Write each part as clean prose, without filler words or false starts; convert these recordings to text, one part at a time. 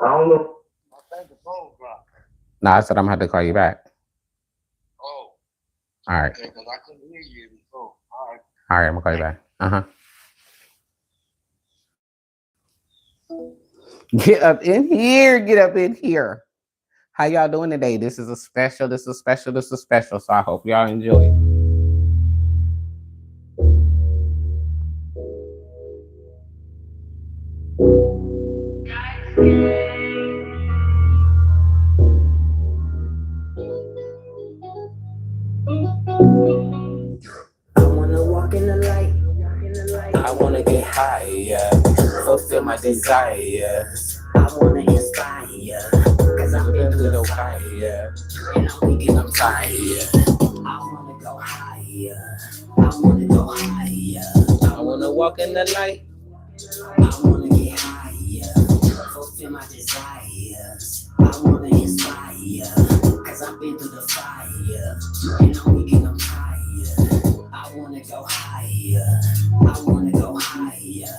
I don't know. I think the phone dropped. No, I said I'm gonna have to call you back. Oh, All right. okay, because I couldn't hear you before. All right. All right, I'm gonna call you back. Uh-huh. Get up in here. Get up in here. How y'all doing today? This is a special. This is special. This is special. So I hope y'all enjoy it. I wanna walk in the light. I wanna get higher. Fulfill my desires. I wanna inspire. Cause I'm been through the fire. And I'm weak and I'm tired. I wanna go higher. I wanna go higher. I wanna walk in the light. I wanna get higher. Fulfill my desires. I wanna inspire. Cause I've been through the fire. And I'm weak and I'm tired. I wanna go higher. I wanna go higher.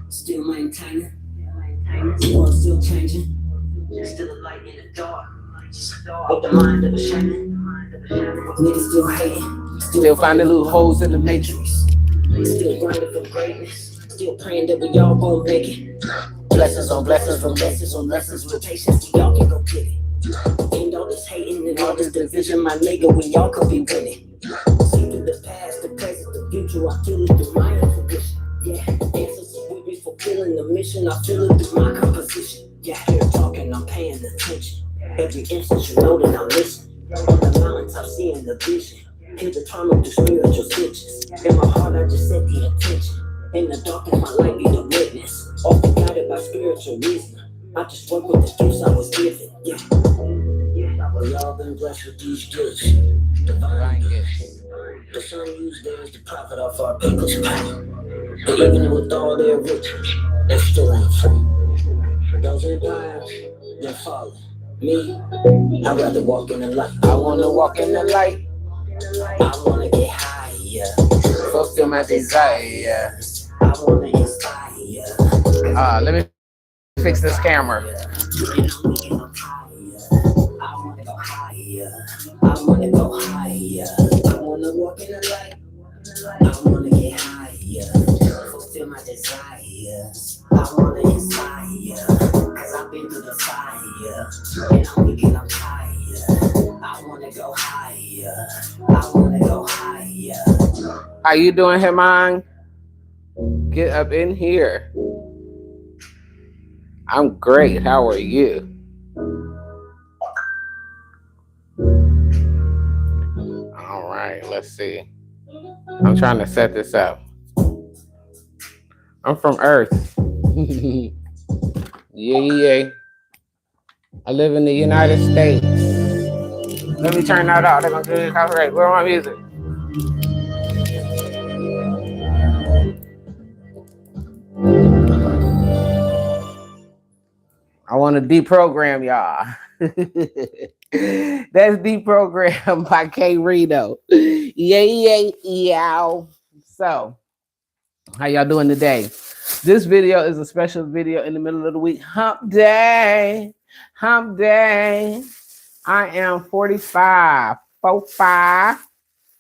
Still maintaining. The world still changing. Still a light in the dark. With the mind of a shaman. Niggas still hating. Still finding little holes in the matrix. Still grinding for greatness. Still praying that we all gon' make it. Blessings on blessings from lessons on lessons with patience. We all can go get it. Ain't all this hating and all this division, my nigga. We all could be winning. See through the past, the present, the future. I feel it through my intuition. Yeah, answers will be fulfilling the mission. I feel it through my composition. Yeah, here talking, I'm paying attention. Every instant, you know that I'm listening. On the mountains, I'm seeing the vision. Hear the trauma through spiritual stitches. In my heart, I just set the attention. In the darkness, my light be the witness. Often guided by spiritual reason. I just work with the gifts I was given. Yeah, we all been blessed with these gifts. Divine gifts. The sun used theirs to profit off our people's pain. But even with all their riches, they still ain't free. Those in lives, they're falling. Me, I'd rather walk in the light. I wanna walk in the light. I wanna get higher. Fulfill my desires. I wanna inspire. Let me fix this camera. I wanna go higher. I wanna go higher. I wanna walk in the light. I wanna get higher. Fulfill my desires. I wanna inspire. Cause I've been through the fire. And I'm weak and I'm tired. I wanna go higher. I wanna go higher. How you doing, Herman? Get up in here. I'm great. How are you? All right, let's see. I'm trying to set this up. I'm from Earth. Yeah. I live in the United States. Let me turn that off. They're gonna do the copyright. Where my music? I want to deprogram y'all. That's deprogrammed by K Rito. Yeah. So, how y'all doing today? This video is a special video in the middle of the week. Hump day. Hump day. I am 45. 45.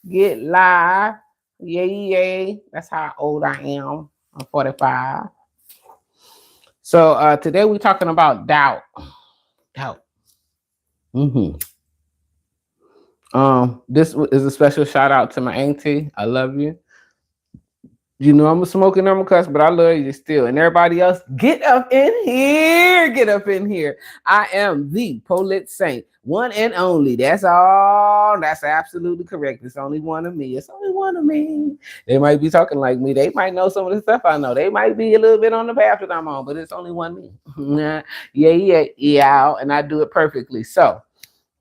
Get live. Yeah. That's how old I am. I'm 45. So today we're talking about doubt. Doubt. This is a special shout out to my auntie. I love you. You know I'm a smoking, I'm a cuss, but I love you still. And everybody else, get up in here. Get up in here. I am the Polit Saint. One and only. That's all. That's absolutely correct. It's only one of me. It's only one of me. They might be talking like me. They might know some of the stuff I know. They might be a little bit on the path that I'm on, but it's only one me. Yeah. And I do it perfectly. So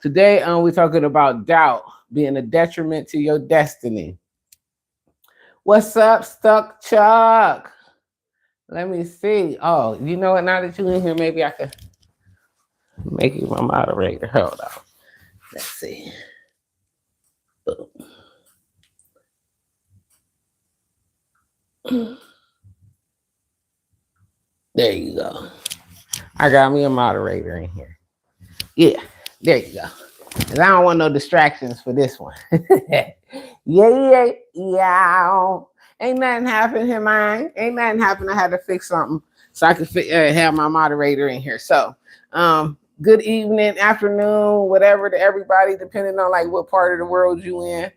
today we're talking about doubt being a detriment to your destiny. What's up, Stuck Chuck? Let me see. Oh, you know what? Now that you're in here, maybe I could make you my moderator. Hold on. Let's see. There you go. I got me a moderator in here. Yeah, there you go. 'Cause I don't want no distractions for this one. Yeah. Ain't nothing happened here, man. Ain't nothing happened. I had to fix something so I could have my moderator in here. So, good evening, afternoon, whatever to everybody, depending on like what part of the world you in.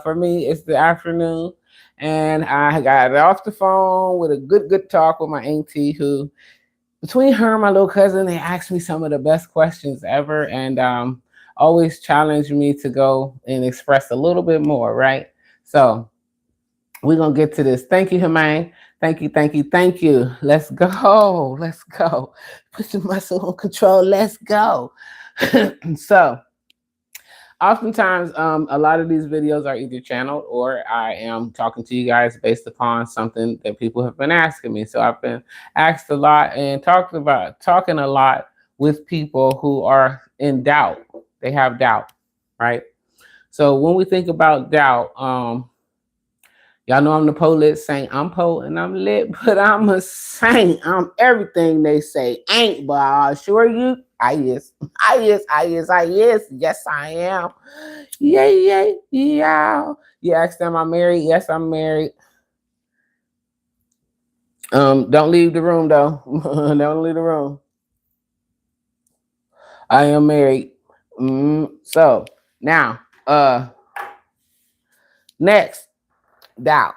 For me, it's the afternoon, and I got off the phone with a good talk with my auntie who between her and my little cousin, they asked me some of the best questions ever and always challenged me to go and express a little bit more, right? So we're going to get to this. Thank you, Hermione. Thank you. Let's go. Let's go. Put the muscle on control. Let's go. So, oftentimes a lot of these videos are either channeled or I am talking to you guys based upon something that people have been asking me. So I've been asked a lot and talking a lot with people who are in doubt. They have doubt, right? So when we think about doubt, y'all know I'm the poet saint. I'm poet and I'm lit, but I'm a saint. I'm everything they say ain't, but I assure you, I is. Yes, I am. Yeah. You asked them I'm married. Yes, I'm married. Don't leave the room though. Don't leave the room. I am married. So now, next, doubt.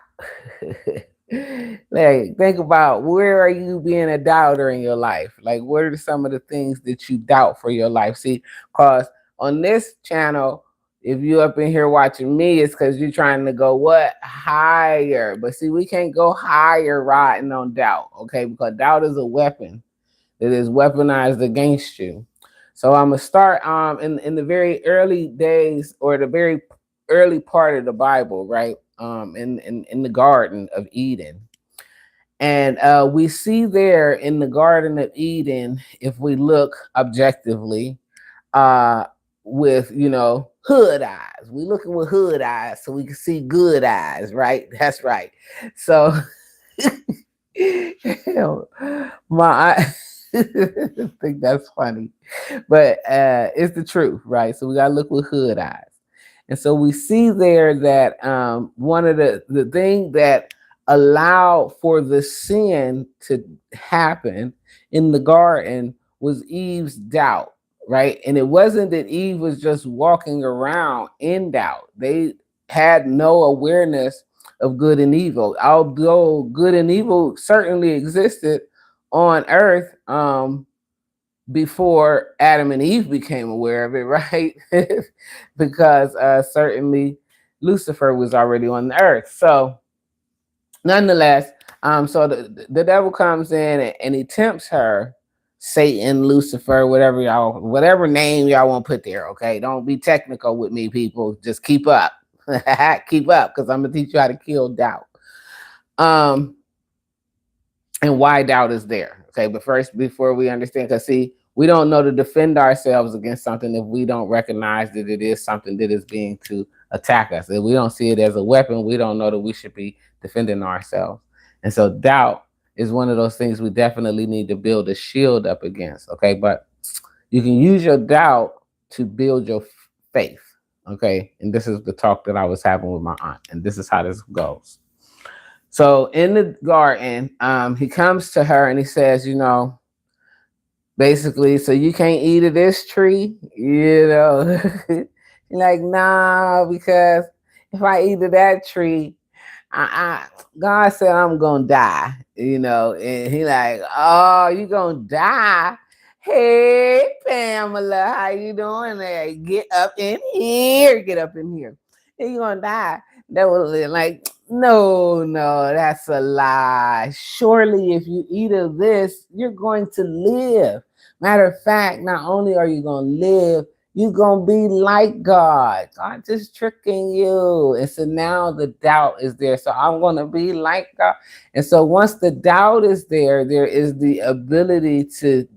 Like, think about where are you being a doubter in your life? Like, what are some of the things that you doubt for your life? See, because on this channel, if you up in here watching me, it's because you're trying to go what higher. But see, we can't go higher riding on doubt, okay? Because doubt is a weapon that is weaponized against you. So I'm gonna start in the very early days or the very early part of the Bible, right? In the Garden of Eden. And we see there in the Garden of Eden, if we look objectively, uh, with hood eyes, we looking with hood eyes so we can see good eyes, right? That's right. So my I think that's funny, but it's the truth, right? So we gotta look with hood eyes. And so we see there that one of the thing that allowed for the sin to happen in the garden was Eve's doubt, right? And it wasn't that Eve was just walking around in doubt. They had no awareness of good and evil. Although good and evil certainly existed on earth, before Adam and Eve became aware of it, right? Because certainly Lucifer was already on the earth. So, nonetheless, so the devil comes in and he tempts her, Satan, Lucifer, whatever name y'all want to put there. Okay, don't be technical with me, people. Just keep up, keep up, because I'm gonna teach you how to kill doubt. And why doubt is there. Okay, but first, before we understand, because see, we don't know to defend ourselves against something if we don't recognize that it is something that is being to attack us. If we don't see it as a weapon, we don't know that we should be defending ourselves. And so doubt is one of those things we definitely need to build a shield up against. Okay, but you can use your doubt to build your faith. Okay, and this is the talk that I was having with my aunt, and this is how this goes. So in the garden, he comes to her and he says, basically, so you can't eat of this tree, like, nah, because if I eat of that tree, God said I'm gonna die, and he like, oh, you gonna die? Hey, Pamela, how you doing there? Get up in here, and you gonna die. That was like, no, that's a lie. Surely if you eat of this, you're going to live. Matter of fact, not only are you going to live, you're going to be like God. God just tricking you. And so now the doubt is there. So I'm going to be like God. And so once the doubt is there, there is the ability to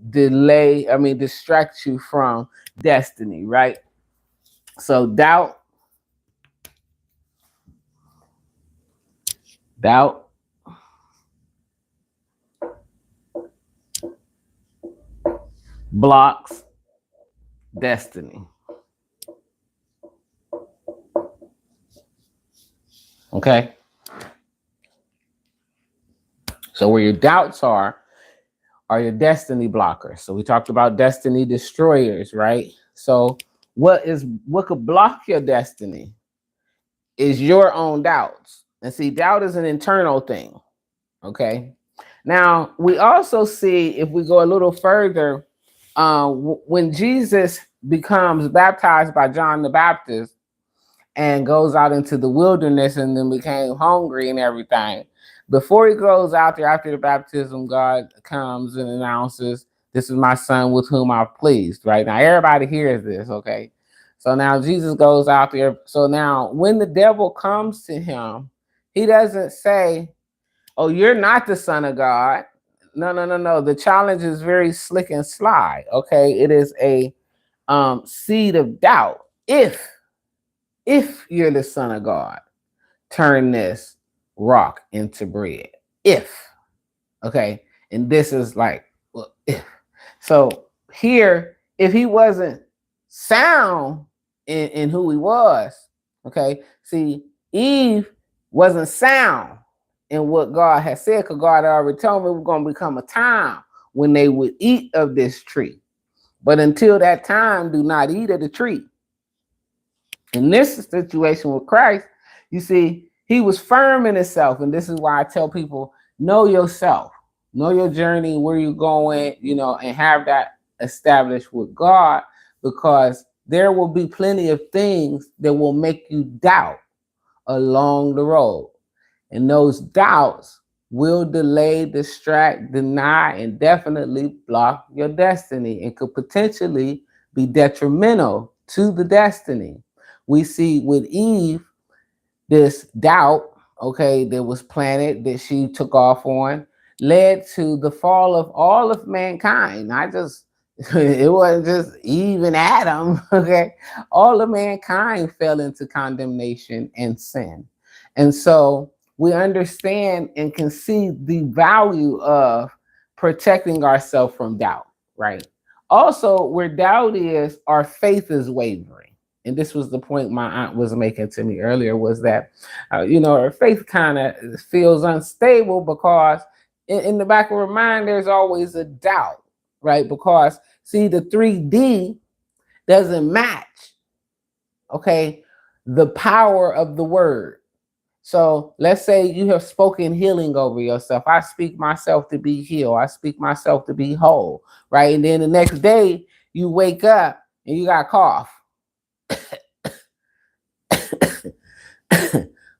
distract you from destiny, right? So doubt blocks destiny. Okay? So where your doubts are your destiny blockers. So we talked about destiny destroyers, right? So what could block your destiny is your own doubts. And see, doubt is an internal thing. Okay. Now we also see, if we go a little further, when Jesus becomes baptized by John the Baptist and goes out into the wilderness and then became hungry and everything. Before he goes out there after the baptism, God comes and announces, "This is my son with whom I'm pleased." Right now, everybody hears this, okay? So now Jesus goes out there. So now, when the devil comes to him, he doesn't say, "Oh, you're not the son of God." No, no, no, no. The challenge is very slick and sly. Okay, it is a seed of doubt. If you're the son of God, turn this rock into bread. If, okay, and this is like, well, if. So here, if he wasn't sound in who he was, okay, see, Eve wasn't sound in what God had said, because God had already told me we're going to become a time when they would eat of this tree. But until that time, do not eat of the tree. In this situation with Christ, you see, he was firm in himself. And this is why I tell people, know yourself, know your journey, where you're going, and have that established with God, because there will be plenty of things that will make you doubt along the road. And those doubts will delay, distract, deny, and definitely block your destiny, and could potentially be detrimental to the destiny. We see with Eve, this doubt, okay, that was planted, that she took off on, led to the fall of all of mankind. Not just, it wasn't just Eve and Adam, okay? All of mankind fell into condemnation and sin. And so we understand and can see the value of protecting ourselves from doubt, right? Also, where doubt is, our faith is wavering. And this was the point my aunt was making to me earlier, was that, her faith kind of feels unstable, because in the back of her mind, there's always a doubt, right? Because, see, the 3D doesn't match, okay, the power of the word. So let's say you have spoken healing over yourself. I speak myself to be healed. I speak myself to be whole, right? And then the next day you wake up and you got a cough.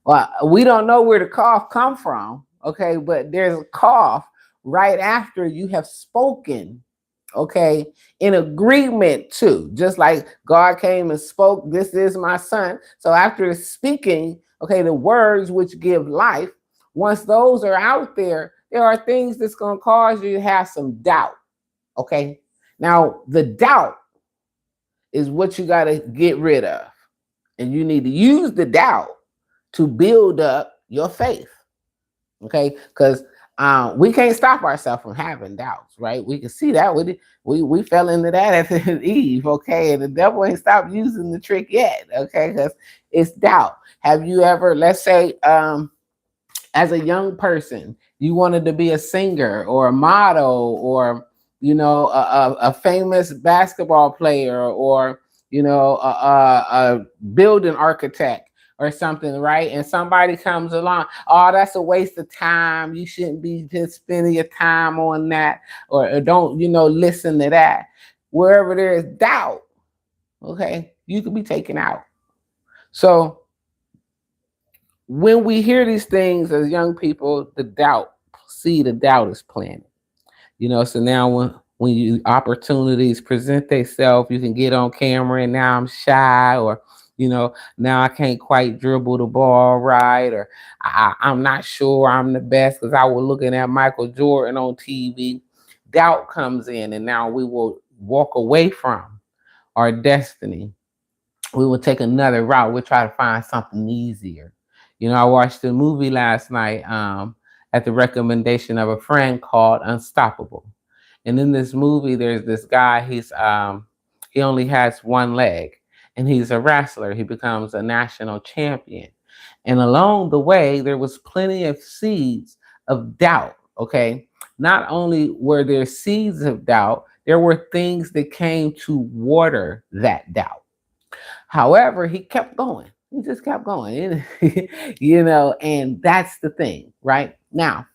Well, we don't know where the cough come from, okay? But there's a cough right after you have spoken, okay, in agreement to, just like God came and spoke, "This is my son." So after speaking, okay, the words which give life, once those are out there, there are things that's going to cause you to have some doubt, okay? Now, the doubt is what you got to get rid of. And you need to use the doubt to build up your faith, okay? Because we can't stop ourselves from having doubts, right? We can see that we fell into that at Eve, okay? And the devil ain't stopped using the trick yet, okay? Because it's doubt. Have you ever, let's say, as a young person, you wanted to be a singer or a model, or a famous basketball player, or a building architect or something, right? And somebody comes along, "Oh, that's a waste of time. You shouldn't be just spending your time on that," or "Don't listen to that." Wherever there is doubt, okay, you could be taken out. So when we hear these things as young people, the doubt is planted. So now when you opportunities present themselves, you can get on camera, and now I'm shy, or now I can't quite dribble the ball right, or I'm not sure I'm the best because I was looking at Michael Jordan on TV. Doubt comes in, and now we will walk away from our destiny. We will take another route. We'll try to find something easier. I watched a movie last night at the recommendation of a friend called Unstoppable. And in this movie, there's this guy. He only has one leg, and he's a wrestler. He becomes a national champion. And along the way, there was plenty of seeds of doubt. Okay, not only were there seeds of doubt, there were things that came to water that doubt. However, he kept going. He just kept going, and that's the thing, right? Now,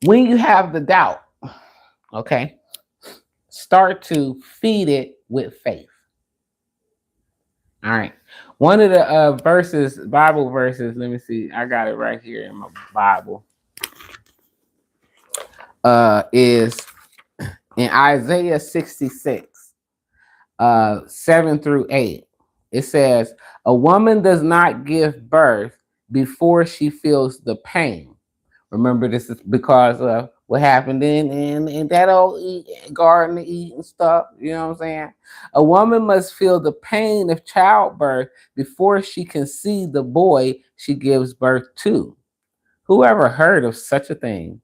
when you have the doubt, okay, start to feed it with faith. All right. One of the Bible verses, let me see, I got it right here in my Bible, is in Isaiah 66, 7 through 8. It says, a woman does not give birth before she feels the pain. Remember, this is because of what happened in that old Garden of Eden stuff. You know what I'm saying? A woman must feel the pain of childbirth before she can see the boy she gives birth to. Whoever heard of such a thing?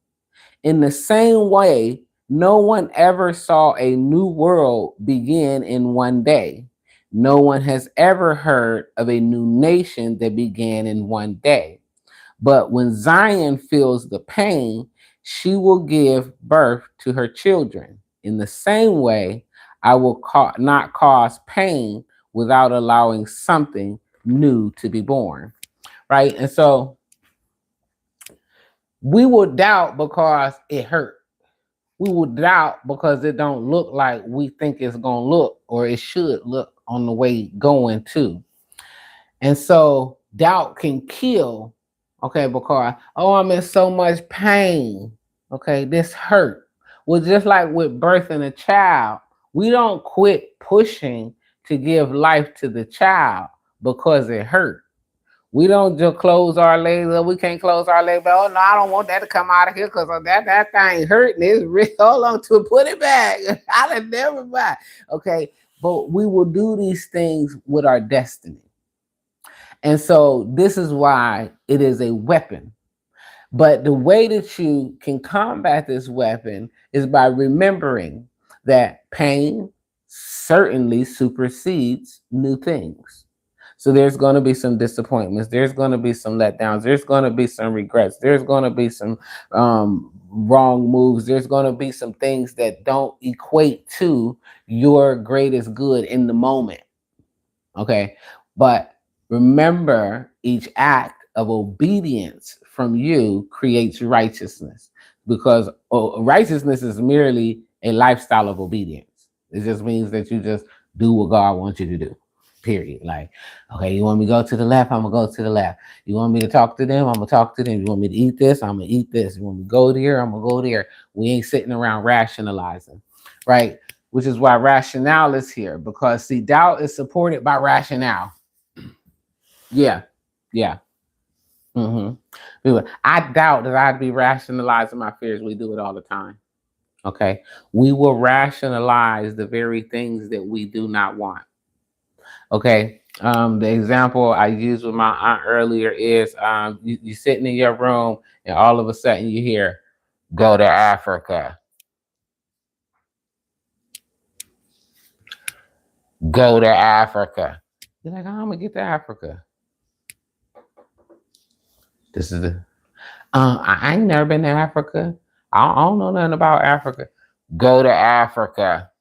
In the same way, no one ever saw a new world begin in one day. No one has ever heard of a new nation that began in one day. But when Zion feels the pain, she will give birth to her children. In the same way, I will not cause pain without allowing something new to be born. Right? And so we will doubt because it hurt. We will doubt because it don't look like we think it's going to look, or it should look on the way going to. And so doubt can kill, okay, because, oh, I'm in so much pain. Okay, this hurt. Well, just like with birthing a child, we don't quit pushing to give life to the child because it hurt. We don't just close our legs up. We can't close our legs. But, oh, no, I don't want that to come out of here because that thing hurting. It's real. Hold on to it. Put it back. I'll never buy. Okay, but we will do these things with our destiny. And so this is why it is a weapon. But the way that you can combat this weapon is by remembering that pain certainly supersedes new things. So there's going to be some disappointments. There's going to be some letdowns. There's going to be some regrets. There's going to be some wrong moves. There's going to be some things that don't equate to your greatest good in the moment. Okay. But remember, each act of obedience from you creates righteousness, because righteousness is merely a lifestyle of obedience. It just means that you just do what God wants you to do. Period. Like, okay, you want me to go to the left? I'm gonna go to the left. You want me to talk to them? I'm gonna talk to them. You want me to eat this? I'm gonna eat this. You want me to go there? I'm gonna go there. We ain't sitting around rationalizing, right? Which is why rationale is here, because see, doubt is supported by rationale. Yeah, yeah. I doubt that I'd be rationalizing my fears. We do it all the time. Okay, we will rationalize the very things that we do not want. Okay. The example I used with my aunt earlier is you sitting in your room and all of a sudden you hear, go to Africa. Go to Africa. You're like, oh, I'm gonna get to Africa. This is the I ain't never been to Africa. I don't know nothing about Africa. Go to Africa.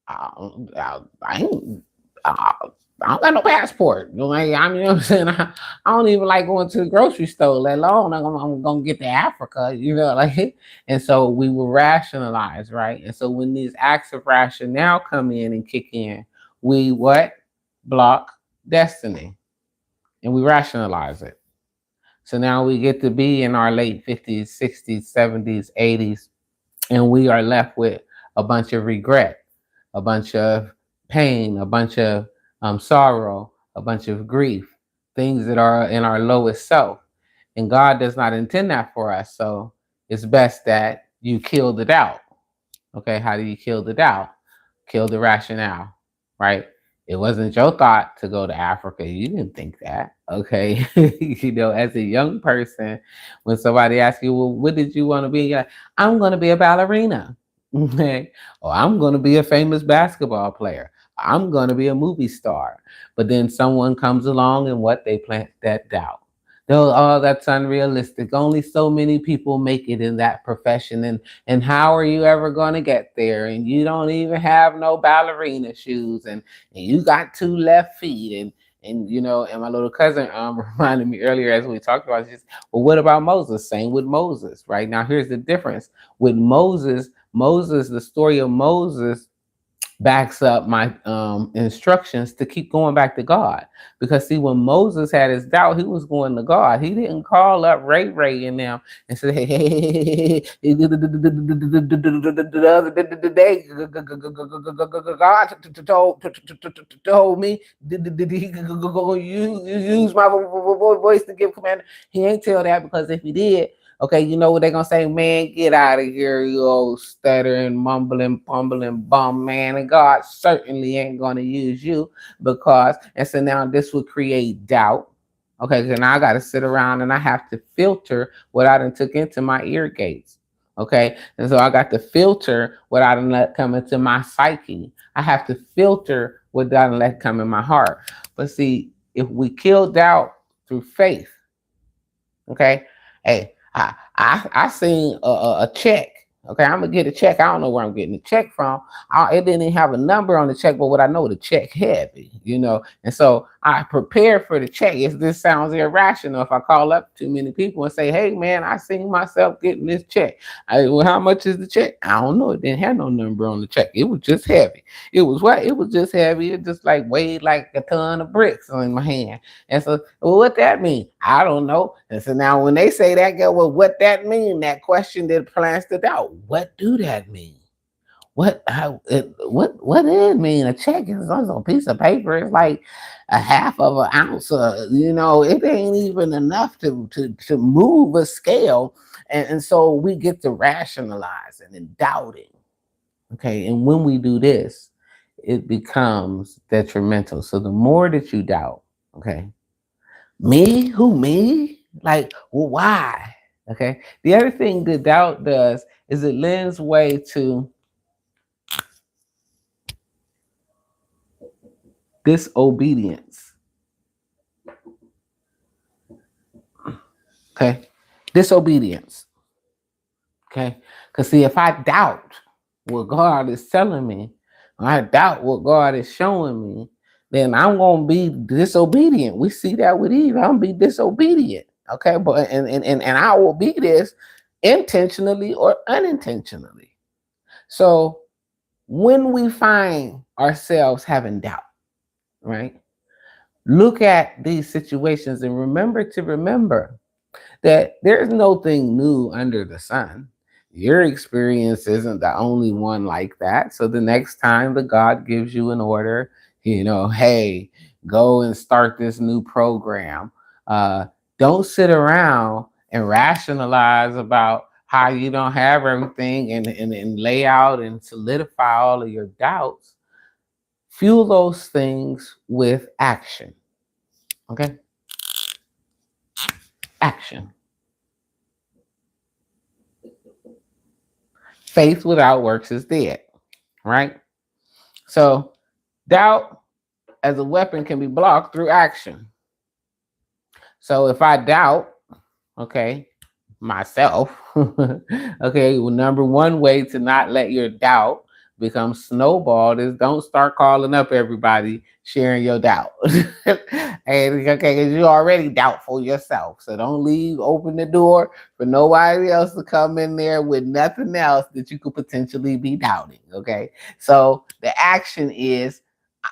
I ain't. I don't got no passport. You know what I'm saying? I don't even like going to the grocery store, let alone I'm gonna get to Africa, like. And so we will rationalize, right? And so when these acts of rationale come in and kick in, we what? Block destiny. And we rationalize it. So now we get to be in our late 50s, 60s, 70s, 80s, and we are left with a bunch of regret, a bunch of pain, a bunch of sorrow, a bunch of grief, things that are in our lowest self. And God does not intend that for us. So it's best that you kill the doubt. Okay, how do you kill the doubt? Kill the rationale, right? It wasn't your thought to go to Africa. You didn't think that. Okay. As a young person, when somebody asks you, well, what did you want to be? You're like, I'm going to be a ballerina. Okay. Or I'm going to be a famous basketball player. I'm going to be a movie star. But then someone comes along and what they plant that doubt. No, oh, that's unrealistic. Only so many people make it in that profession, and how are you ever going to get there? And you don't even have no ballerina shoes, and you got two left feet, and and my little cousin reminded me earlier as we talked about this. Well, what about Moses? Same with Moses, right? Now here's the difference with Moses, the story of Moses backs up my instructions to keep going back to God. Because see, when Moses had his doubt, he was going to God. He didn't call up Ray and them and say, hey, the other day, God told me, did he use my voice to give command? He ain't tell that, because if he did, okay, you know what they're gonna say, man, get out of here, you old stuttering, mumbling, bumbling bum, man. And God certainly ain't gonna use you, because, and so now this will create doubt. Okay, so now I gotta sit around and I have to filter what I done took into my ear gates. Okay, and so I got to filter what I done let come into my psyche. I have to filter what I done let come in my heart. But see, if we kill doubt through faith, okay. Hey, I seen a check. Okay, I'm gonna get a check. I don't know where I'm getting the check from. It didn't even have a number on the check, but what I know, the check heavy, and so I prepared for the check. If this sounds irrational, if I call up too many people and say, "Hey, man, I seen myself getting this check," well, how much is the check? I don't know. It didn't have no number on the check. It was just heavy. It was what? It was just heavy. It just like weighed like a ton of bricks in my hand. And so, well, what that mean? I don't know. And so now when they say that, go, well, what that mean? That question that plants the doubt. What do that mean? What did it mean? A check is on a piece of paper. It's like a half of an ounce. It ain't even enough to move a scale. And so we get to rationalizing and doubting. Okay, and when we do this, it becomes detrimental. So the more that you doubt, okay, me? Who, me? Like, well, why? Okay. The other thing that doubt does is it lends way to disobedience. Okay. Disobedience. Okay. Because see, if I doubt what God is telling me, I doubt what God is showing me, then I'm gonna be disobedient. We see that with Eve. I'm gonna be disobedient. Okay, but and I will be this intentionally or unintentionally. So when we find ourselves having doubt, right? Look at these situations and remember that there's no thing new under the sun. Your experience isn't the only one like that. So the next time the God gives you an order, hey, go and start this new program. Uh, don't sit around and rationalize about how you don't have everything and lay out and solidify all of your doubts. Fuel those things with action. Okay? Action. Faith without works is dead, right? So doubt as a weapon can be blocked through action. So if I doubt, okay, myself, okay, well, number one way to not let your doubt become snowballed is don't start calling up everybody sharing your doubt. And okay, because you're already doubtful yourself. So don't open the door for nobody else to come in there with nothing else that you could potentially be doubting. Okay. So the action is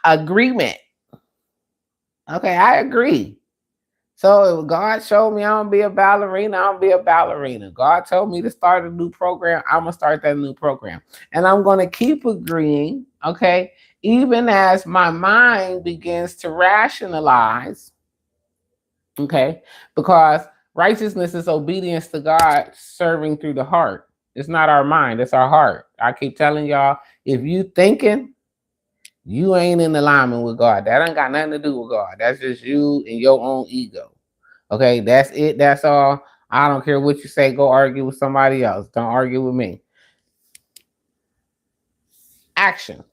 agreement. Okay, I agree. So if God showed me I'm gonna be a ballerina, I'm gonna be a ballerina. God told me to start a new program, I'm gonna start that new program. And I'm gonna keep agreeing, okay, even as my mind begins to rationalize, okay, because righteousness is obedience to God serving through the heart. It's not our mind, it's our heart. I keep telling y'all, if you thinking, you ain't in alignment with God. That ain't got nothing to do with God. That's just you and your own ego. Okay, that's it. That's all. I don't care what you say. Go argue with somebody else. Don't argue with me. action.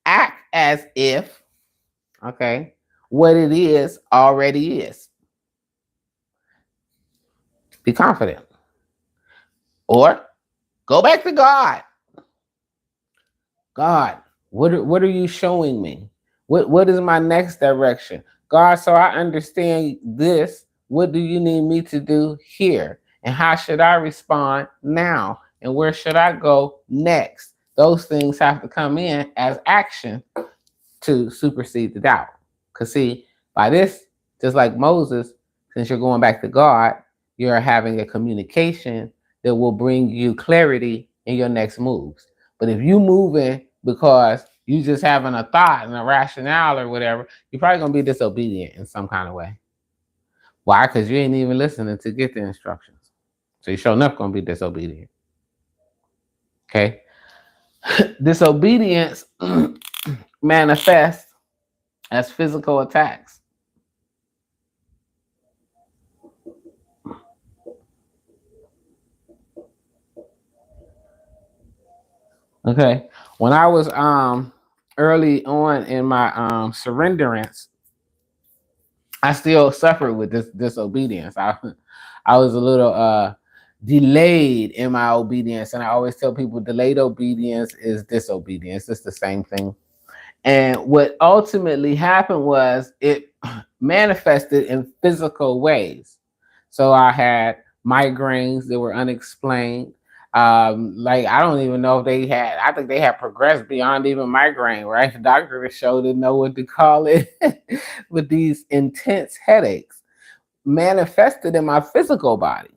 Act as if, okay, what it is already is. Be confident. Or go back to God. God, what are you showing me? What is my next direction? God, so I understand this. What do you need me to do here? And how should I respond now? And where should I go next? Those things have to come in as action to supersede the doubt. Because, see, by this, just like Moses, since you're going back to God, you're having a communication that will bring you clarity in your next moves. But if you moving because you just having a thought and a rationale or whatever, you're probably going to be disobedient in some kind of way. Why? Because you ain't even listening to get the instructions. So you're sure enough going to be disobedient. Okay? Disobedience manifests as physical attacks. Okay. When I was early on in my surrenderance, I still suffered with this disobedience. I was a little delayed in my obedience, and I always tell people delayed obedience is disobedience. It's the same thing. And what ultimately happened was it manifested in physical ways. So I had migraines that were unexplained. Like I don't even know if they had. I think they had progressed beyond even migraine. Right, the doctor show didn't know what to call it, with these intense headaches manifested in my physical body.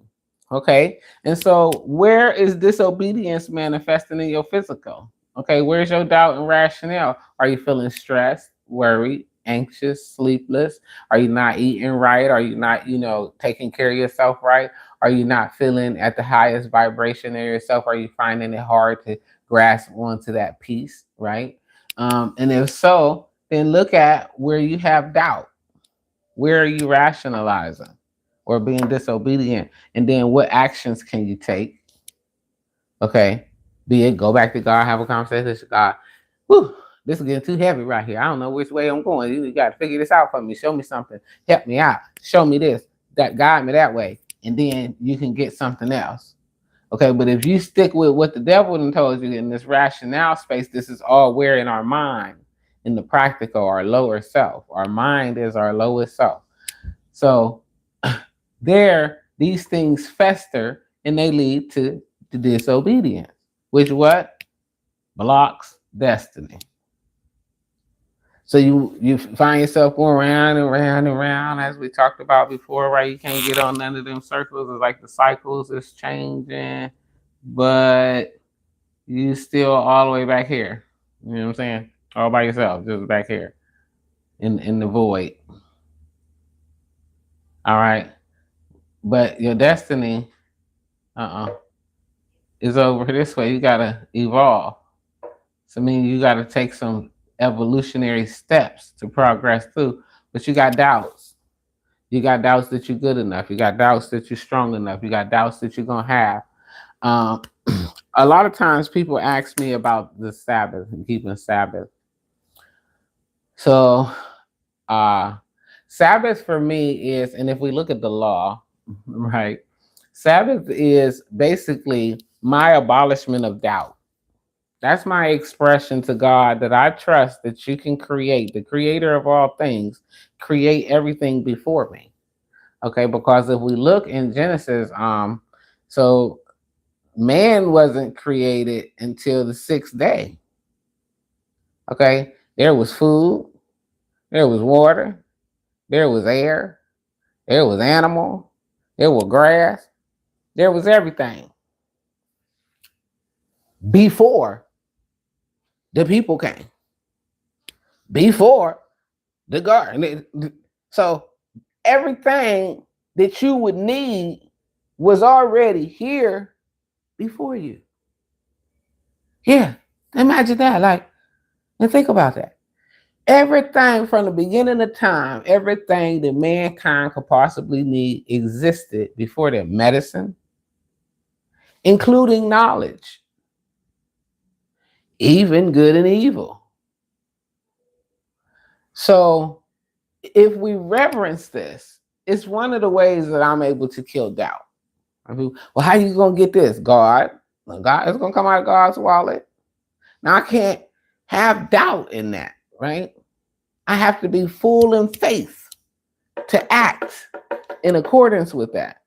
Okay. And so where is disobedience manifesting in your physical? Okay. Where's your doubt and rationale? Are you feeling stressed, worried, anxious, sleepless? Are you not eating right? Are you not, taking care of yourself right? Are you not feeling at the highest vibration of yourself? Are you finding it hard to grasp onto that peace? Right. And if so, then look at where you have doubt. Where are you rationalizing or being disobedient? And then what actions can you take? Okay. Be it go back to God, have a conversation with God. Whew, this is getting too heavy right here. I don't know which way I'm going. You got to figure this out for me. Show me something. Help me out. Show me this. That guide me that way. And then you can get something else. Okay, but if you stick with what the devil done told you in this rationale space, this is all where in our mind, in the practical, our lower self. Our mind is our lowest self. So there, these things fester and they lead to disobedience, which what? Blocks destiny. So you find yourself going round and round and round, as we talked about before, right? You can't get on none of them circles. It's like the cycles is changing, but you still all the way back here. You know what I'm saying? All by yourself, just back here in the void. All right. But your destiny, is over this way. You gotta evolve. So I mean you gotta take some evolutionary steps to progress through. But you got doubts. You got doubts that you're good enough. You got doubts that you're strong enough. You got doubts that you're gonna have. Um, a lot of times people ask me about the Sabbath and keeping Sabbath. So Sabbath for me is, and if we look at the law, right, Sabbath is basically my abolishment of doubt. That's my expression to God that I trust that you can create, the creator of all things, create everything before me. Okay, because if we look in Genesis, so man wasn't created until the sixth day. Okay, there was food, there was water, there was air, there was animal, there was grass, there was everything before the people came, before the garden. So everything that you would need was already here before you. Yeah, imagine that. Like, and think about that. Everything from the beginning of time, everything that mankind could possibly need existed before their medicine, including knowledge. even good and evil. So if we reverence this, it's one of the ways that I'm able to kill doubt. I mean, well, how you gonna get this? God. God is gonna come out of God's wallet. Now I can't have doubt in that, right? I have to be full in faith to act in accordance with that.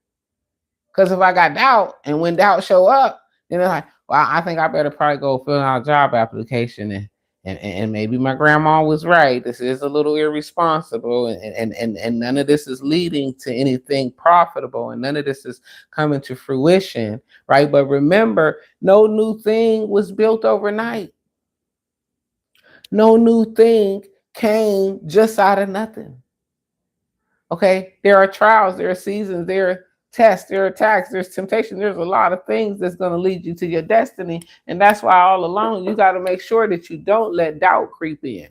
Because if I got doubt and when doubt show up, then it's like, well, I think I better probably go fill out a job application and maybe my grandma was right. This is a little irresponsible and none of this is leading to anything profitable and none of this is coming to fruition, right? But remember, no new thing was built overnight. No new thing came just out of nothing. Okay, there are trials, there are seasons, there are tests, there are attacks, there's temptation, there's a lot of things that's going to lead you to your destiny. And that's why all along you got to make sure that you don't let doubt creep in.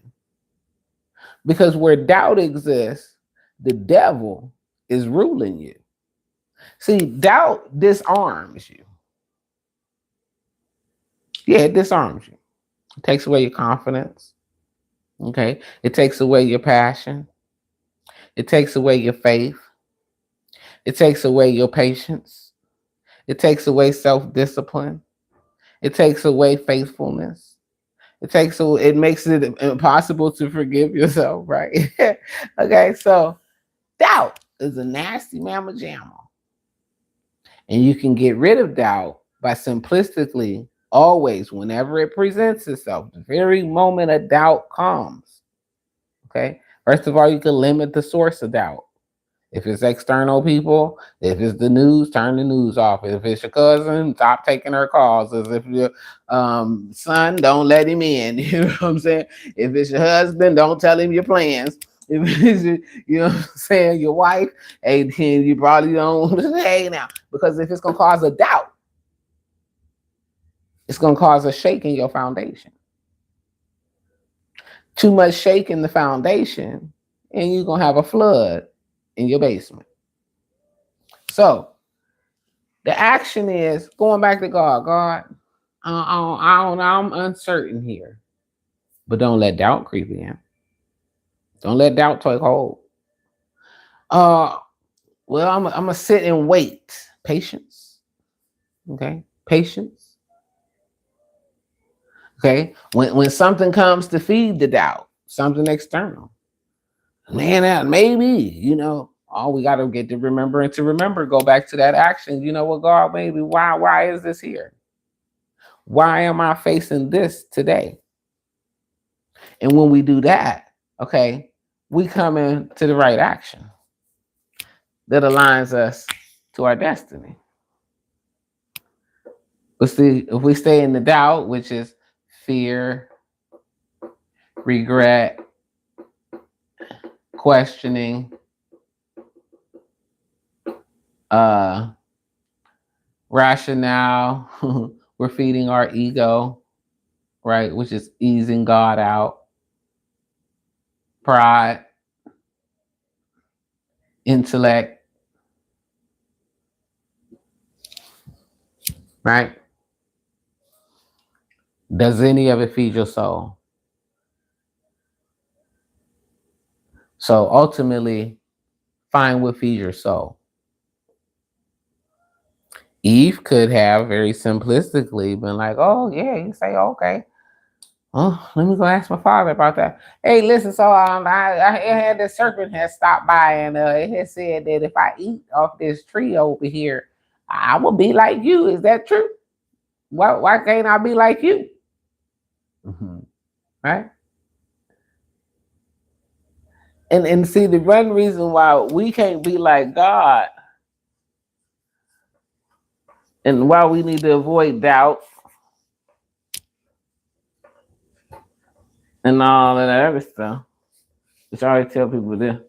Because where doubt exists, the devil is ruling you. See, doubt disarms you. Yeah, it disarms you. It takes away your confidence. Okay, it takes away your passion. It takes away your faith. It takes away your patience. It takes away self-discipline. It takes away faithfulness. It makes it impossible to forgive yourself, right? Okay, so doubt is a nasty mamma jamma. And you can get rid of doubt by simplistically always, whenever it presents itself, the very moment a doubt comes. Okay. First of all, you can limit the source of doubt. If it's external people, if it's the news, turn the news off. If it's your cousin, stop taking her calls. As if your son, don't let him in. You know what I'm saying? If it's your husband, don't tell him your plans. If it's your, you know what I'm saying, your wife, hey, then you probably don't hey now. Because if it's gonna cause a doubt, it's gonna cause a shake in your foundation. Too much shake in the foundation, and you're gonna have a flood in your basement. So the action is going back to God. God, I'm uncertain here, but don't let doubt creep in. Don't let doubt take hold. Uh, well, I'm gonna sit and wait. Patience. Okay, patience. Okay, when something comes to feed the doubt, something external, man, maybe all we got to get to remember and to remember, go back to that action. You know what, God, maybe why is this here? Why am I facing this today? And when we do that, okay, we come into the right action that aligns us to our destiny. But see, if we stay in the doubt, which is fear, regret, questioning, rationale, we're feeding our ego, right? Which is easing God out, pride, intellect, right? Does any of it feed your soul? So ultimately, find what feeds your soul. Eve could have very simplistically been like, oh, yeah, you say, okay. Oh, let me go ask my father about that. Hey, listen, so I had this serpent had stopped by and it had said that if I eat off this tree over here, I will be like you. Is that true? Why can't I be like you? Mm-hmm. Right? And see, the one reason why we can't be like God and why we need to avoid doubt and all of that other stuff, which I always tell people this.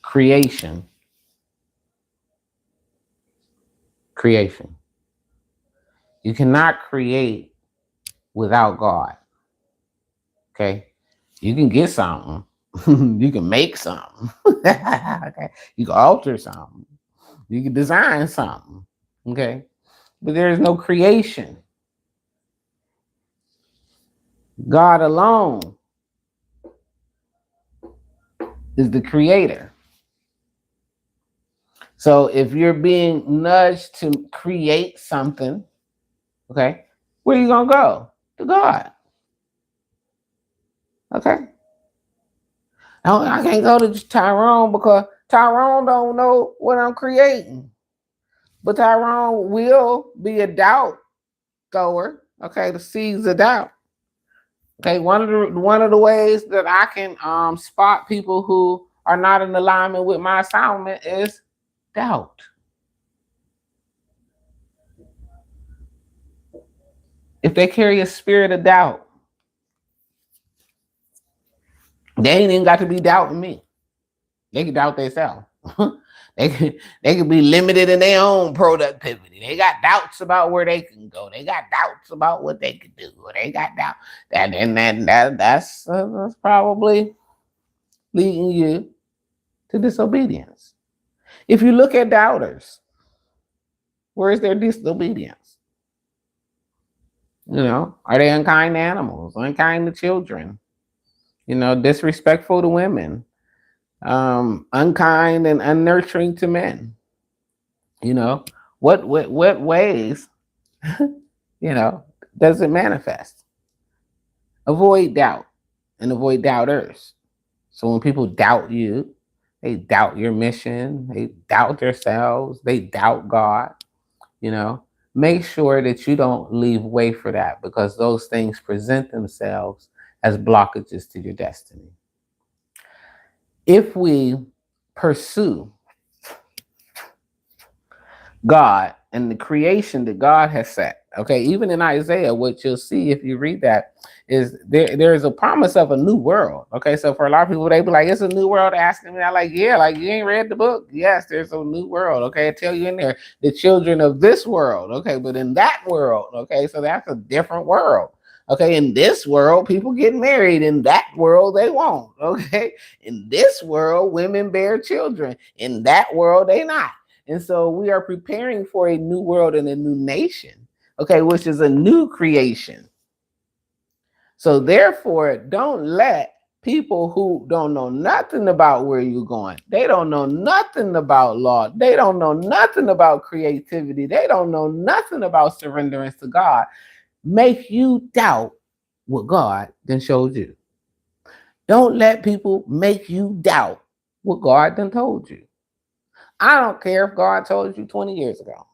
Creation. You cannot create without God. Okay? You can get something, You can make something. Okay. You can alter something. You can design something. Okay. But there is no creation. God alone is the creator. So if you're being nudged to create something, okay, where are you gonna go? To God. Okay. I can't go to Tyrone because Tyrone don't know what I'm creating. But Tyrone will be a doubt thrower. Okay, the seeds of doubt. Okay, one of the ways that I can spot people who are not in alignment with my assignment is doubt. If they carry a spirit of doubt, they ain't even got to be doubting me. They can doubt themselves. They can be limited in their own productivity. They got doubts about where they can go. They got doubts about what they can do. They got doubt that's probably leading you to disobedience. If you look at doubters, where is their disobedience? Are they unkind to animals, unkind to children? Disrespectful to women, unkind and unnurturing to men. You know, what ways, you know, does it manifest? Avoid doubt and avoid doubters. So when people doubt you, they doubt your mission, they doubt themselves, they doubt God, you know. Make sure that you don't leave way for that because those things present themselves as blockages to your destiny. If we pursue God and the creation that God has set. Okay, even in Isaiah, what you'll see if you read that is there is a promise of a new world. Okay, so for a lot of people, they be like, "It's a new world." Asking me, I'm like, "Yeah, like you ain't read the book." Yes, there's a new world. Okay, I tell you in there, the children of this world. Okay, but in that world, okay, so that's a different world. Okay, in this world, people get married. In that world, they won't. Okay, in this world, women bear children. In that world, they not. And so we are preparing for a new world and a new nation, okay, which is a new creation. So therefore, don't let people who don't know nothing about where you're going, they don't know nothing about law, they don't know nothing about creativity, they don't know nothing about surrenderance to God, make you doubt what God then showed you. Don't let people make you doubt what God then told you. I don't care if God told you 20 years ago.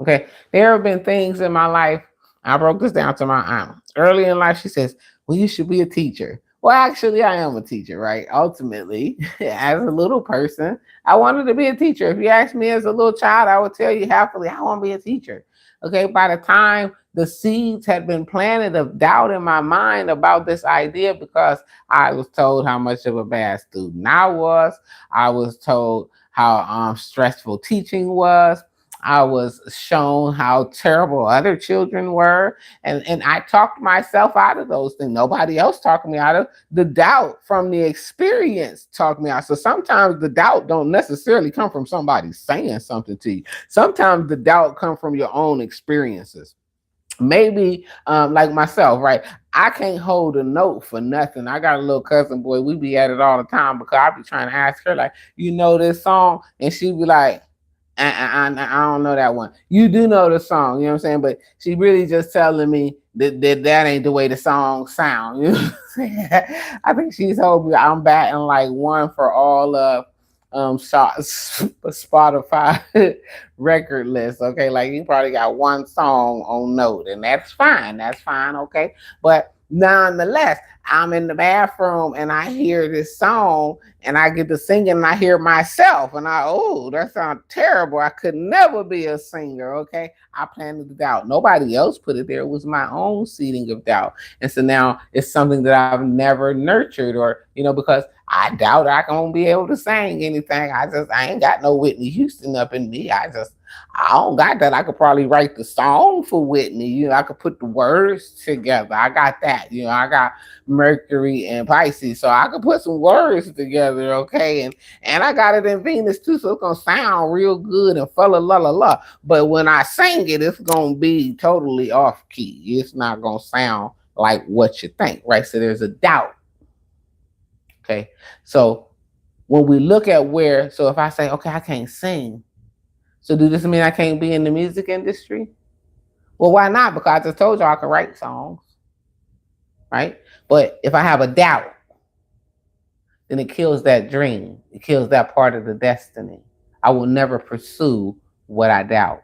Okay. There have been things in my life. I broke this down to my aunt. Early in life, she says, "Well, you should be a teacher." Well, actually, I am a teacher, right? Ultimately, as a little person, I wanted to be a teacher. If you asked me as a little child, I would tell you happily, I want to be a teacher. Okay. By the time the seeds had been planted of doubt in my mind about this idea, because I was told how much of a bad student I was told how stressful teaching was. I was shown how terrible other children were. And I talked myself out of those things. Nobody else talked me out of the doubt from the experience talked me out. So sometimes the doubt don't necessarily come from somebody saying something to you. Sometimes the doubt comes from your own experiences. Maybe like myself, right? I can't hold a note for nothing. I got a little cousin boy, we be at it all the time because I be trying to ask her, like, this song? And she be like, I don't know that one. You do know the song, you know what I'm saying? But she really just telling me that ain't the way the song sound. You know what I'm saying? I think she's hoping I'm batting like one for all of shots Spotify record list. Okay, like you probably got one song on note, and that's fine. That's fine. Okay, but nonetheless, I'm in the bathroom and I hear this song and I get to singing and I hear myself and that sounds terrible. I could never be a singer. Okay, I planted the doubt. Nobody else put it there. It was my own seeding of doubt, and so now it's something that I've never nurtured, or because I doubt I can be able to sing anything. I ain't got no Whitney Houston up in me. I don't got that. I could probably write the song for Whitney. I could put the words together. I got that. I got Mercury and Pisces, so I could put some words together, okay? And I got it in Venus too, so it's gonna sound real good and fa la la la la. But when I sing it, it's gonna be totally off key. It's not gonna sound like what you think, right? So there's a doubt, okay? So when we look at where, so if I say, okay, I can't sing, so do this mean I can't be in the music industry? Well, why not? Because I just told you I can write songs, right? But if I have a doubt, then it kills that dream. It kills that part of the destiny. I will never pursue what I doubt.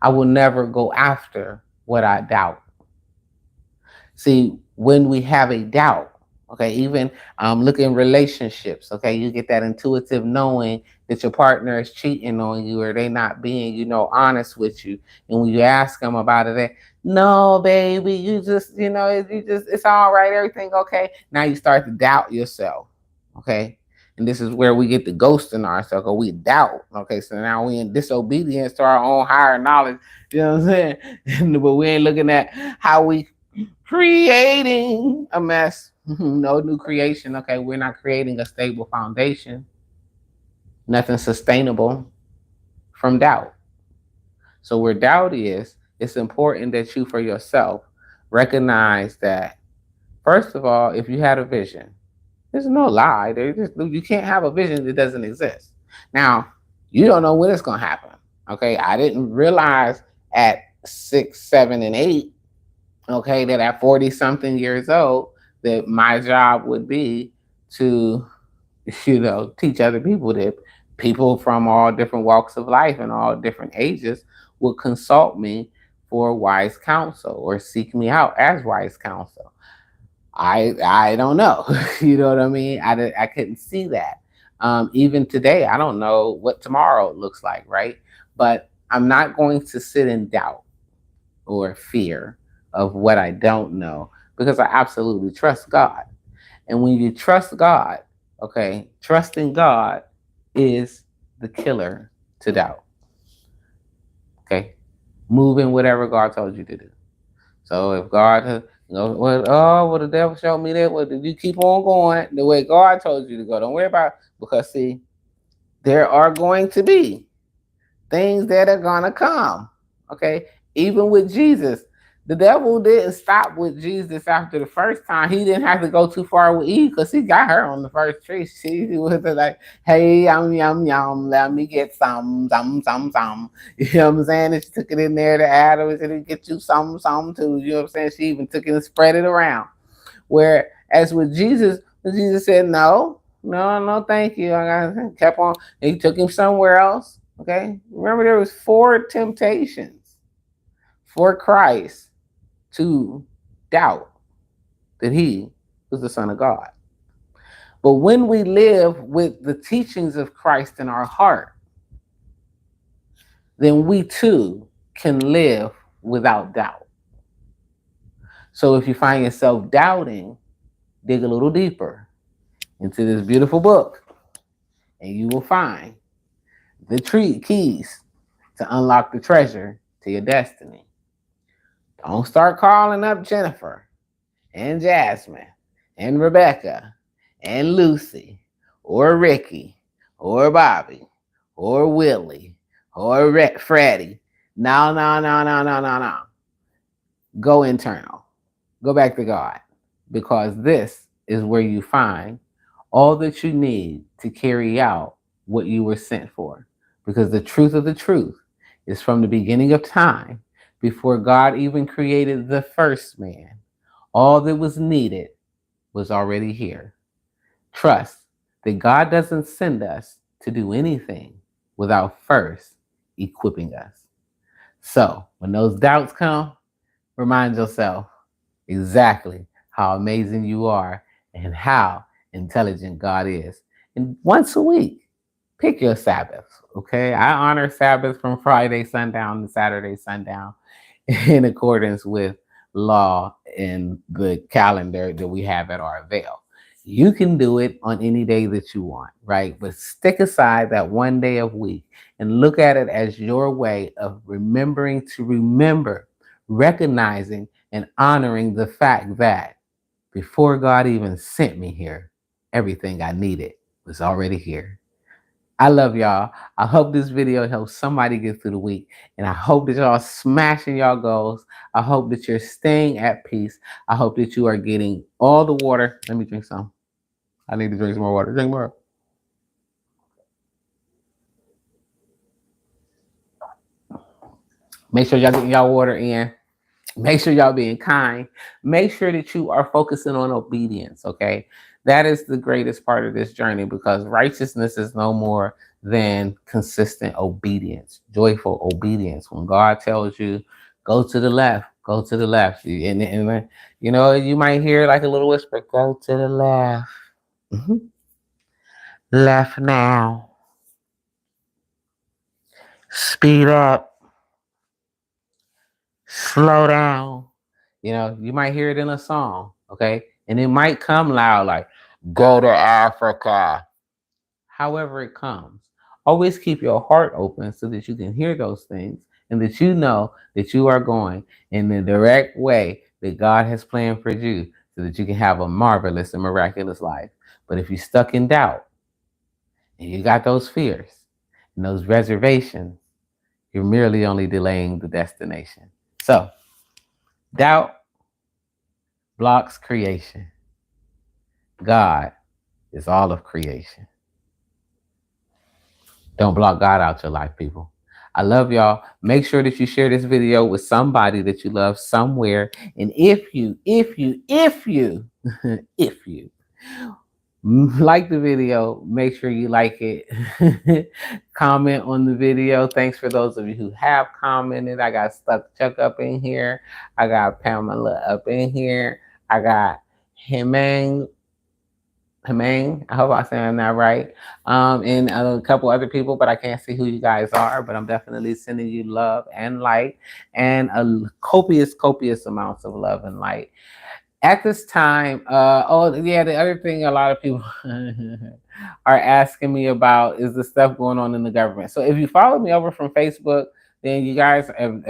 I will never go after what I doubt. See, when we have a doubt, okay, even look in relationships, okay, you get that intuitive knowing that your partner is cheating on you or they not being, honest with you. And when you ask them about it, they, no, baby, you just, it's all right, everything okay. Now you start to doubt yourself, okay? And this is where we get the ghosting ourselves, or we doubt, okay? So now we in disobedience to our own higher knowledge, you know what I'm saying? But we ain't looking at how we creating a mess. No new creation. Okay, we're not creating a stable foundation. Nothing sustainable from doubt. So where doubt is, it's important that you for yourself recognize that, first of all, if you had a vision, there's no lie. You can't have a vision that doesn't exist. Now, you don't know when it's going to happen. Okay, I didn't realize at 6, 7, and 8, okay, that at 40 something years old, that my job would be to, teach other people, that people from all different walks of life and all different ages would consult me for wise counsel or seek me out as wise counsel. I don't know. You know what I mean? I couldn't see that. Even today, I don't know what tomorrow looks like, right? But I'm not going to sit in doubt or fear of what I don't know, because I absolutely trust God. And when you trust God, okay, trusting God is the killer to doubt. Okay, move in whatever God told you to do. So if God, well, the devil showed me that. Well, you keep on going the way God told you to go. Don't worry about it, because see, there are going to be things that are gonna come. Okay, even with Jesus, the devil didn't stop with Jesus after the first time. He didn't have to go too far with Eve, because he got her on the first tree. She was like, "Hey, yum yum, let me get some. You know what I'm saying? And she took it in there to Adam and said, "Get you some too." You know what I'm saying? She even took it and spread it around. Whereas with Jesus, Jesus said, "No, no, no, thank you." I kept on. And he took him somewhere else. Okay, remember there was 4 temptations for Christ to doubt that he was the Son of God. But when we live with the teachings of Christ in our heart, then we too can live without doubt. So if you find yourself doubting, dig a little deeper into this beautiful book, and you will find the keys to unlock the treasure to your destiny. Don't start calling up Jennifer and Jasmine and Rebecca and Lucy or Ricky or Bobby or Willie or Freddie. No, no, no, no, no, no, no. Go internal. Go back to God, because this is where you find all that you need to carry out what you were sent for. Because the truth of the truth is, from the beginning of time, before God even created the first man, all that was needed was already here. Trust that God doesn't send us to do anything without first equipping us. So when those doubts come, remind yourself exactly how amazing you are and how intelligent God is. And once a week, pick your Sabbath, okay? I honor Sabbath from Friday sundown to Saturday sundown in accordance with law and the calendar that we have at our Avail. You can do it on any day that you want, right? But stick aside that one day of week and look at it as your way of remembering to remember, recognizing and honoring the fact that Before God even sent me here, everything I needed was already here. I love y'all. I hope this video helps somebody get through the week. And I hope that y'all smashing y'all goals. I hope that you're staying at peace. I hope that you are getting all the water. Let me drink some. I need to drink some more water. Drink more. Make sure y'all getting y'all water in. Make sure y'all being kind. Make sure that you are focusing on obedience, okay? That is the greatest part of this journey because righteousness is no more than consistent obedience, joyful obedience. When God tells you, go to the left, go to the left. And you know, you might hear like a little whisper, go to the left. Mhm. Left now. Speed up. Slow down. You know, you might hear it in a song, okay? And it might come loud like, go to Africa. However, it comes. Always keep your heart open so that you can hear those things and that you know that you are going in the direct way that God has planned for you so that you can have a marvelous and miraculous life. But if you're stuck in doubt and you got those fears and those reservations, you're merely only delaying the destination. So, doubt blocks creation. God is all of creation. Don't block God out your life, people. I love y'all. Make sure that you share this video with somebody that you love somewhere. And if you, if you like the video, make sure you like it. Comment on the video. Thanks for those of you who have commented. I got Stuck Chuck up in here. I got Pamela up in here. I got Hemang. I hope I'm saying that right. And a couple other people, but I can't see who you guys are. But I'm definitely sending you love and light and a copious amounts of love and light. At this time, oh yeah, the other thing a lot of people are asking me about is the stuff going on in the government. So if you follow me over from Facebook, then you guys have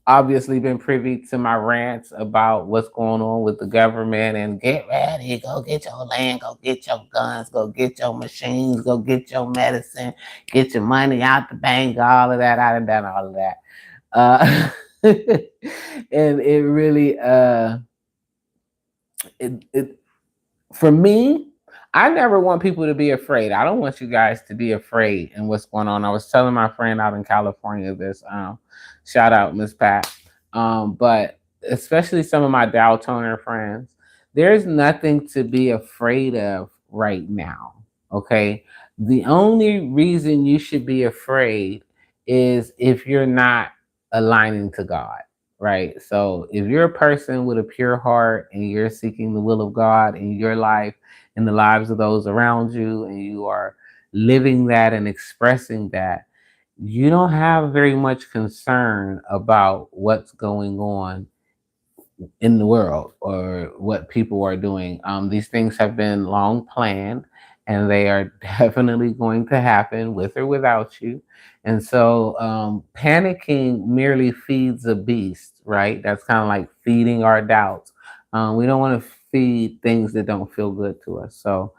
obviously been privy to my rants about what's going on with the government and get ready, go get your land, go get your guns, go get your machines, go get your medicine, get your money out the bank, all of that, I done done all of that. And it really it for me, I never want people to be afraid. I don't want you guys to be afraid in what's going on. I was telling my friend out in California this. Shout out Miss Pat. But especially some of my Dow Toner friends, there's nothing to be afraid of right now. Okay. The only reason you should be afraid is if you're not aligning to God, right? So if you're a person with a pure heart and you're seeking the will of God in your life, in the lives of those around you, and you are living that and expressing that, you don't have very much concern about what's going on in the world or what people are doing. These things have been long planned and they are definitely going to happen with or without you. And so panicking merely feeds a beast, right? That's kind of like feeding our doubts. We don't want to feed things that don't feel good to us. So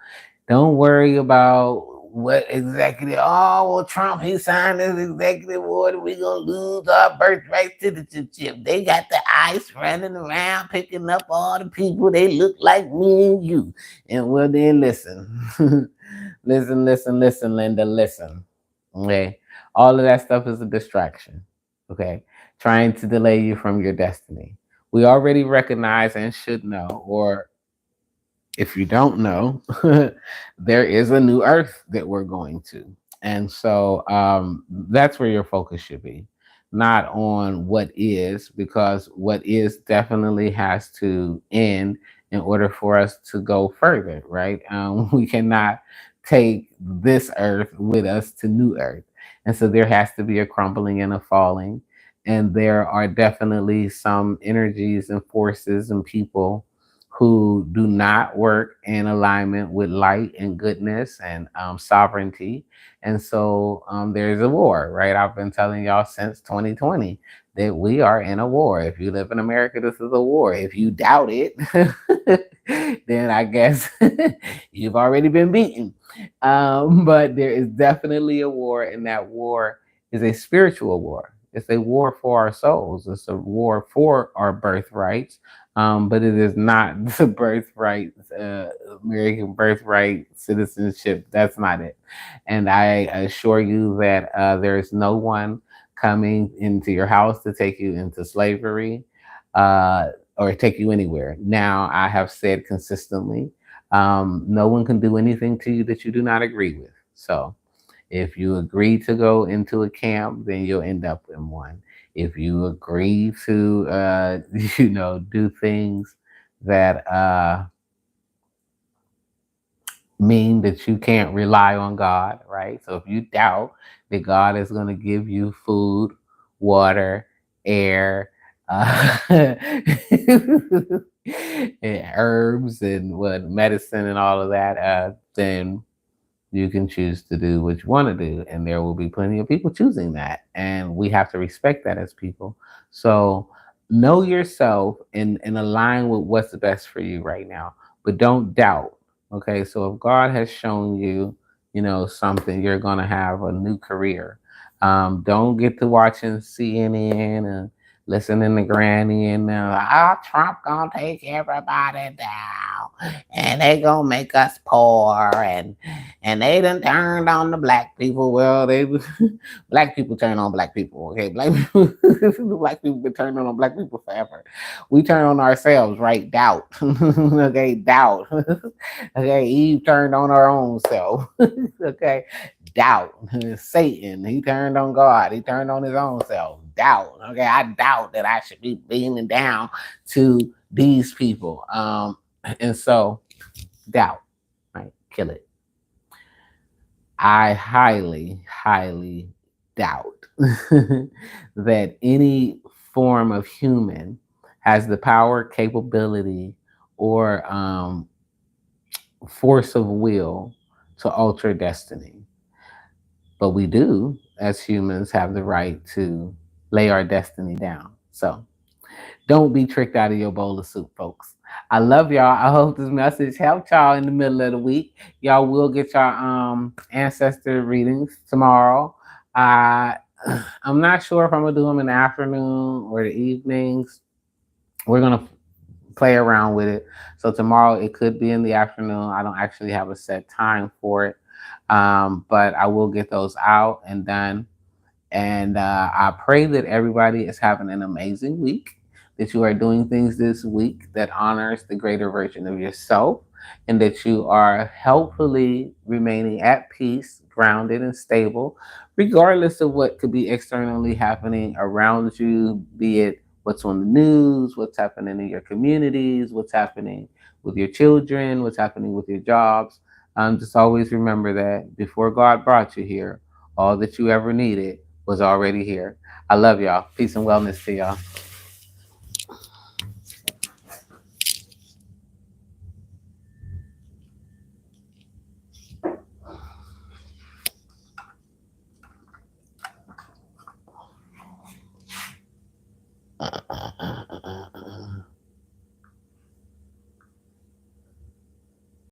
don't worry about what executive. Oh, well, Trump, he signed this executive order. We gonna lose our birthright citizenship. They got the ICE running around picking up all the people. They look like me and you. And well, then listen, listen, Linda, listen. Okay, all of that stuff is a distraction. Okay, trying to delay you from your destiny. We already recognize and should know, or if you don't know, there is a new earth that we're going to. And so that's where your focus should be, not on what is, because what is definitely has to end in order for us to go further, right? We cannot take this earth with us to new earth. And so there has to be a crumbling and a falling. And there are definitely some energies and forces and people who do not work in alignment with light and goodness and sovereignty. And so there's a war, right? I've been telling y'all since 2020 that we are in a war. If you live in America, this is a war. If you doubt it, then I guess you've already been beaten. But there is definitely a war, and that war is a spiritual war. It's a war for our souls. It's a war for our birthrights. But it is not the birthright, American birthright citizenship. That's not it. And I assure you that there is no one coming into your house to take you into slavery or take you anywhere. Now, I have said consistently, no one can do anything to you that you do not agree with. So, if you agree to go into a camp, then you'll end up in one. If you agree to, do things that mean that you can't rely on God, right? So if you doubt that God is going to give you food, water, air, and herbs and what medicine and all of that, then you can choose to do what you want to do, and there will be plenty of people choosing that, and we have to respect that as people. So know yourself and align with what's the best for you right now, but don't doubt. Okay, so if God has shown you, something, you're gonna have a new career. Don't get to watching CNN and listening to Granny and Trump gonna take everybody down, and they gonna make us poor, and they done turned on the black people. Well, they black people turn on black people. Okay, black people, black people been turning on black people forever. We turn on ourselves, right? Doubt. Okay, doubt. Okay, Eve turned on her own self. Okay, doubt. Satan, he turned on God. He turned on his own self. Doubt. Okay, I doubt that I should be beaming down to these people. And so doubt, right? Kill it. I highly, highly doubt that any form of human has the power, capability, or force of will to alter destiny. But we do, as humans, have the right to lay our destiny down. So don't be tricked out of your bowl of soup, folks. I love y'all. I hope this message helped y'all in the middle of the week. Y'all will get your ancestor readings tomorrow. Uh, I'm not sure if I'm gonna do them in the afternoon or the evenings. We're gonna play around with it. So tomorrow it could be in the afternoon. I don't actually have a set time for it, but I will get those out and done. And I pray that everybody is having an amazing week, that you are doing things this week that honors the greater version of yourself, and that you are helpfully remaining at peace, grounded, and stable, regardless of what could be externally happening around you, be it what's on the news, what's happening in your communities, what's happening with your children, what's happening with your jobs. Just always remember that before God brought you here, all that you ever needed was already here. I love y'all. Peace and wellness to y'all.